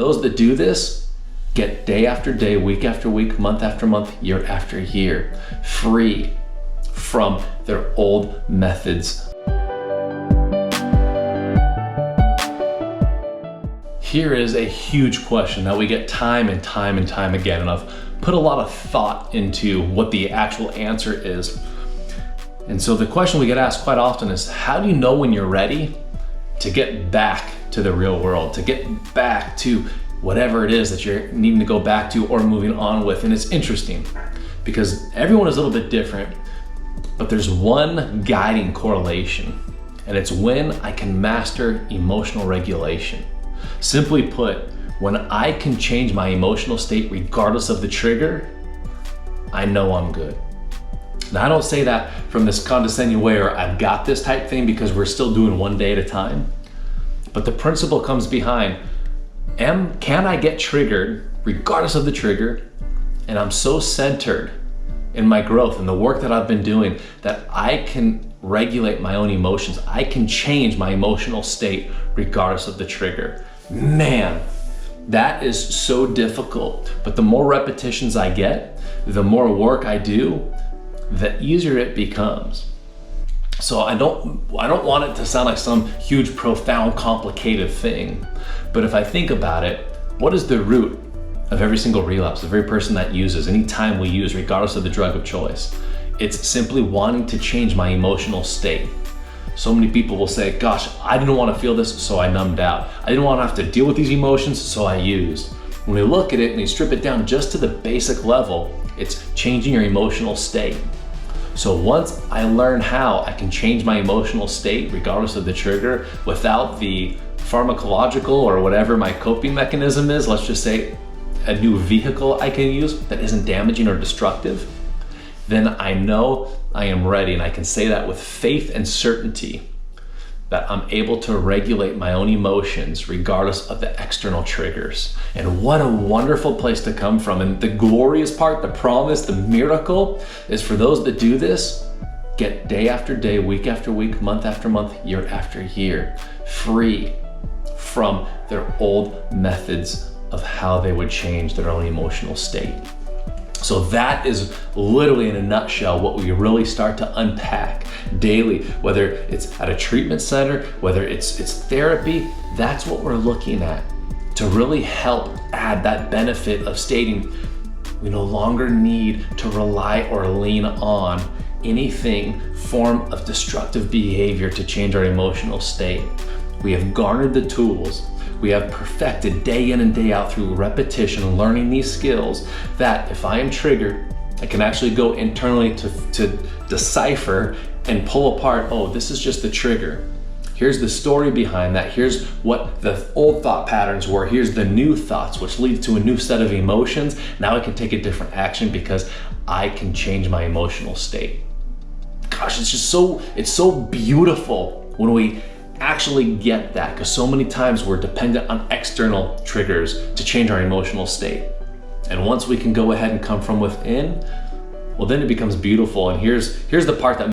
those that do this get day after day, week after week, month after month, year after year, free from their old methods. Here is a huge question that we get time and time and time again, and I've put a lot of thought into what the actual answer is. And so the question we get asked quite often is, how do you know when you're ready to get back to the real world, to get back to whatever it is that you're needing to go back to or moving on with? And it's interesting because everyone is a little bit different, but there's one guiding correlation, and it's when I can master emotional regulation. Simply put, when I can change my emotional state regardless of the trigger, I know I'm good. Now, I don't say that from this condescending way or I've got this type thing, because we're still doing one day at a time. But the principle comes behind, can I get triggered regardless of the trigger? And I'm so centered in my growth and the work that I've been doing that I can regulate my own emotions. I can change my emotional state regardless of the trigger. Man, that is so difficult. But the more repetitions I get, the more work I do, the easier it becomes. So I don't want it to sound like some huge, profound, complicated thing. But if I think about it, what is the root of every single relapse, of every person that uses, any time we use, regardless of the drug of choice? It's simply wanting to change my emotional state. So many people will say, gosh, I didn't want to feel this, so I numbed out. I didn't want to have to deal with these emotions, so I used. When we look at it and we strip it down just to the basic level, it's changing your emotional state. So once I learn how I can change my emotional state regardless of the trigger without the pharmacological or whatever my coping mechanism is, let's just say a new vehicle I can use that isn't damaging or destructive, then I know I am ready, and I can say that with faith and certainty that I'm able to regulate my own emotions regardless of the external triggers. And what a wonderful place to come from. And the glorious part, the promise, the miracle is for those that do this, get day after day, week after week, month after month, year after year, free from their old methods of how they would change their own emotional state. So that is literally, in a nutshell, what we really start to unpack daily, whether it's at a treatment center, whether it's therapy. That's what we're looking at to really help add that benefit of stating we no longer need to rely or lean on anything form of destructive behavior to change our emotional state. We have garnered the tools. We have perfected day in and day out through repetition, learning these skills, that if I am triggered, I can actually go internally to decipher and pull apart, oh, this is just the trigger. Here's the story behind that. Here's what the old thought patterns were. Here's the new thoughts, which leads to a new set of emotions. Now I can take a different action because I can change my emotional state. Gosh, it's so beautiful when we actually get that, because so many times we're dependent on external triggers to change our emotional state. And once we can go ahead and come from within, well, then it becomes beautiful. And here's the part that